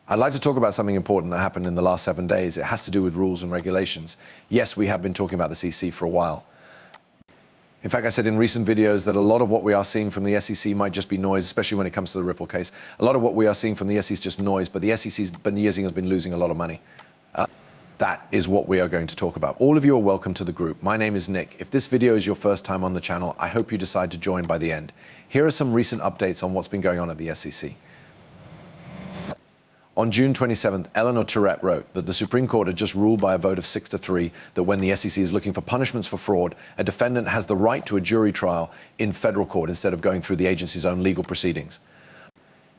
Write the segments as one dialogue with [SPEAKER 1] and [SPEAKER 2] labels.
[SPEAKER 1] I'd like to talk about something important that happened in the last 7 days. It has to do with rules and regulations. Yes, we have been talking about the SEC for a while. In fact, I said in recent videos that a lot of what we are seeing from the SEC might just be noise, especially when it comes to the Ripple case. A lot of what we are seeing from the SEC is just noise, but the SEC has been losing a lot of money. That is what we are going to talk about. All of you are welcome to the group. My name is Nick. If this video is your first time on the channel, I hope you decide to join by the end. Here are some recent updates on what's been going on at the SEC. On June 27th, Eleanor Tourette wrote that the Supreme Court had just ruled by a vote of 6-3 that when the SEC is looking for punishments for fraud, a defendant has the right to a jury trial in federal court instead of going through the agency's own legal proceedings.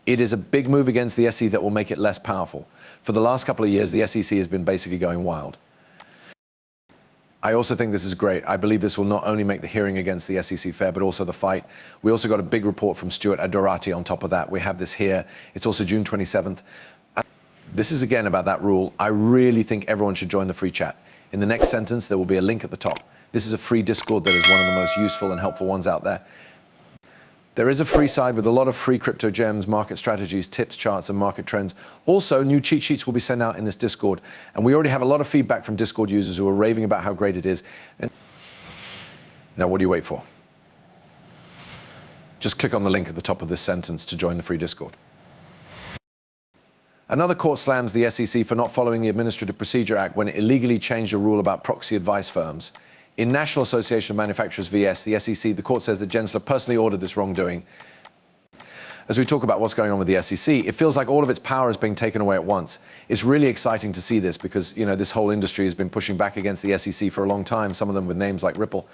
[SPEAKER 1] It is a big move against the SEC that will make it less powerful. For the last couple of years, the SEC has been basically going wild. I also think this is great. I believe this will not only make the hearing against the SEC fair, but also the fight. We also got a big report from Stuart Adorati on top of that. We have this here. It's also June 27th. This is again about that rule. I really think everyone should join the free chat. In the next sentence, there will be a link at the top. This is a free Discord that is one of the most useful and helpful ones out there. There is a free side with a lot of free crypto gems, market strategies, tips, charts, and market trends. Also, new cheat sheets will be sent out in this Discord. And we already have a lot of feedback from Discord users who are raving about how great it is. And now, what do you wait for? Just click on the link at the top of this sentence to join the free Discord. Another court slams the SEC for not following the Administrative Procedure Act when it illegally changed a rule about proxy advice firms. In National Association of Manufacturers vs. the SEC, the court says that Gensler personally ordered this wrongdoing. As we talk about what's going on with the SEC, it feels like all of its power is being taken away at once. It's really exciting to see this because, this whole industry has been pushing back against the SEC for a long time, some of them with names like Ripple.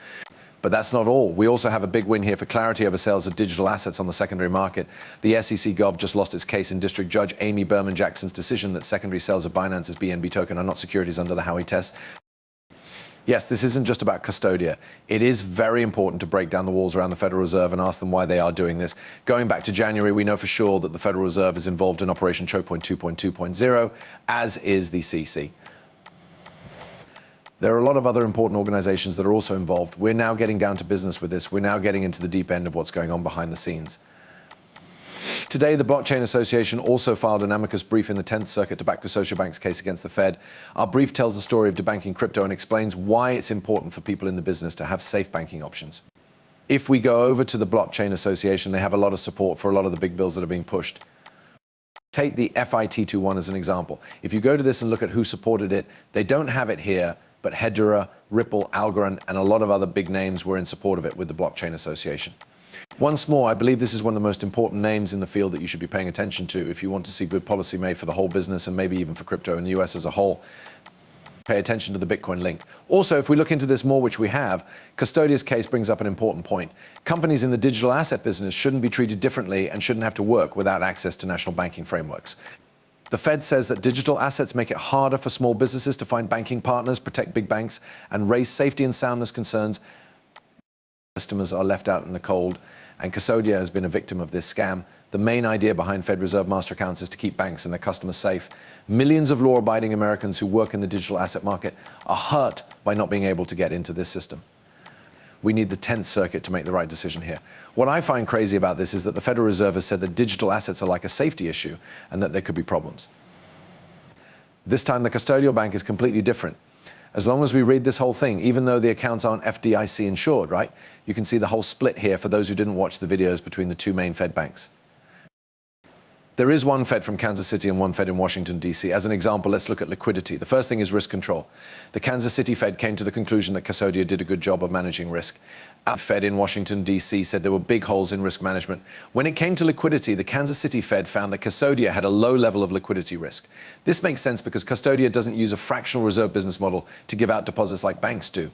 [SPEAKER 1] But that's not all. We also have a big win here for clarity over sales of digital assets on the secondary market. The SEC Gov just lost its case in District Judge Amy Berman Jackson's decision that secondary sales of Binance's BNB token are not securities under the Howey test. Yes, this isn't just about Custodia. It is very important to break down the walls around the Federal Reserve and ask them why they are doing this. Going back to January, we know for sure that the Federal Reserve is involved in Operation Choke Point 2.2.0, as is the CC. There are a lot of other important organizations that are also involved. We're now getting down to business with this. We're now getting into the deep end of what's going on behind the scenes. Today, the Blockchain Association also filed an amicus brief in the 10th Circuit to back Custodia Bank's case against the Fed. Our brief tells the story of debanking crypto and explains why it's important for people in the business to have safe banking options. If we go over to the Blockchain Association, they have a lot of support for a lot of the big bills that are being pushed. Take the FIT21 as an example. If you go to this and look at who supported it, they don't have it here, but Hedera, Ripple, Algorand, and a lot of other big names were in support of it with the Blockchain Association. Once more, I believe this is one of the most important names in the field that you should be paying attention to if you want to see good policy made for the whole business and maybe even for crypto in the US as a whole. Pay attention to the Bitcoin link. Also, if we look into this more, which we have, Custodia's case brings up an important point. Companies in the digital asset business shouldn't be treated differently and shouldn't have to work without access to national banking frameworks. The Fed says that digital assets make it harder for small businesses to find banking partners, protect big banks, and raise safety and soundness concerns. Customers are left out in the cold, and Custodia has been a victim of this scam. The main idea behind Fed Reserve master accounts is to keep banks and their customers safe. Millions of law-abiding Americans who work in the digital asset market are hurt by not being able to get into this system. We need the 10th Circuit to make the right decision here. What I find crazy about this is that the Federal Reserve has said that digital assets are like a safety issue and that there could be problems. This time, the custodial bank is completely different. As long as we read this whole thing, even though the accounts aren't FDIC insured, right? You can see the whole split here for those who didn't watch the videos between the two main Fed banks. There is one Fed from Kansas City and one Fed in Washington, D.C. As an example, let's look at liquidity. The first thing is risk control. The Kansas City Fed came to the conclusion that Custodia did a good job of managing risk. Our Fed in Washington, D.C. said there were big holes in risk management. When it came to liquidity, the Kansas City Fed found that Custodia had a low level of liquidity risk. This makes sense because Custodia doesn't use a fractional reserve business model to give out deposits like banks do.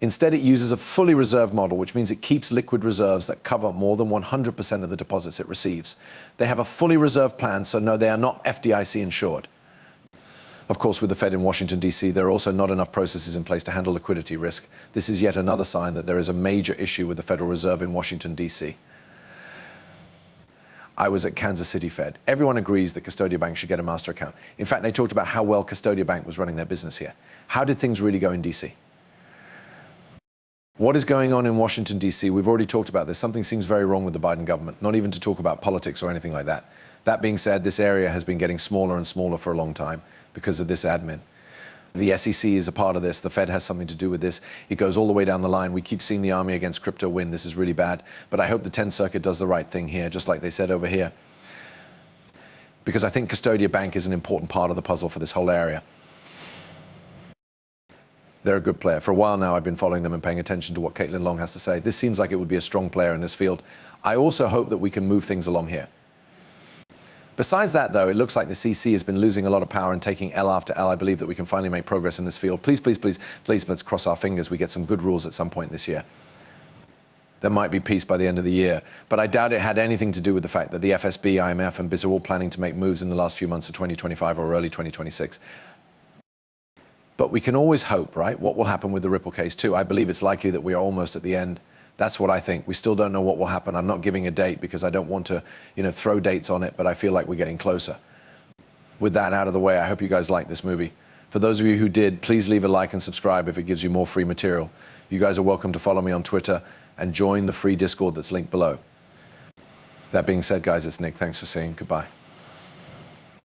[SPEAKER 1] Instead, it uses a fully reserved model, which means it keeps liquid reserves that cover more than 100% of the deposits it receives. They have a fully reserved plan, so no, they are not FDIC insured. Of course, with the Fed in Washington, D.C., there are also not enough processes in place to handle liquidity risk. This is yet another sign that there is a major issue with the Federal Reserve in Washington, D.C. I was at Kansas City Fed. Everyone agrees that Custodia Bank should get a master account. In fact, they talked about how well Custodia Bank was running their business here. How did things really go in D.C.? What is going on in Washington, D.C.? We've already talked about this. Something seems very wrong with the Biden government, not even to talk about politics or anything like that. That being said, this area has been getting smaller and smaller for a long time because of this admin. The SEC is a part of this. The Fed has something to do with this. It goes all the way down the line. We keep seeing the army against crypto win. This is really bad. But I hope the 10th Circuit does the right thing here, just like they said over here. Because I think Custodia Bank is an important part of the puzzle for this whole area. They're a good player. For a while now, I've been following them and paying attention to what Caitlin Long has to say. This seems like it would be a strong player in this field. I also hope that we can move things along here. Besides that, though, it looks like the CC has been losing a lot of power and taking L after L. I believe that we can finally make progress in this field. Please, please, please, please, let's cross our fingers we get some good rules at some point this year. There might be peace by the end of the year, but I doubt it had anything to do with the fact that the FSB, IMF, and BIS are all planning to make moves in the last few months of 2025 or early 2026. But we can always hope, right? What will happen with the Ripple case, too? I believe it's likely that we are almost at the end. That's what I think. We still don't know what will happen. I'm not giving a date because I don't want to, throw dates on it, but I feel like we're getting closer. With that out of the way, I hope you guys liked this movie. For those of you who did, please leave a like and subscribe if it gives you more free material. You guys are welcome to follow me on Twitter and join the free Discord that's linked below. That being said, guys, it's Nick. Thanks for seeing. Goodbye.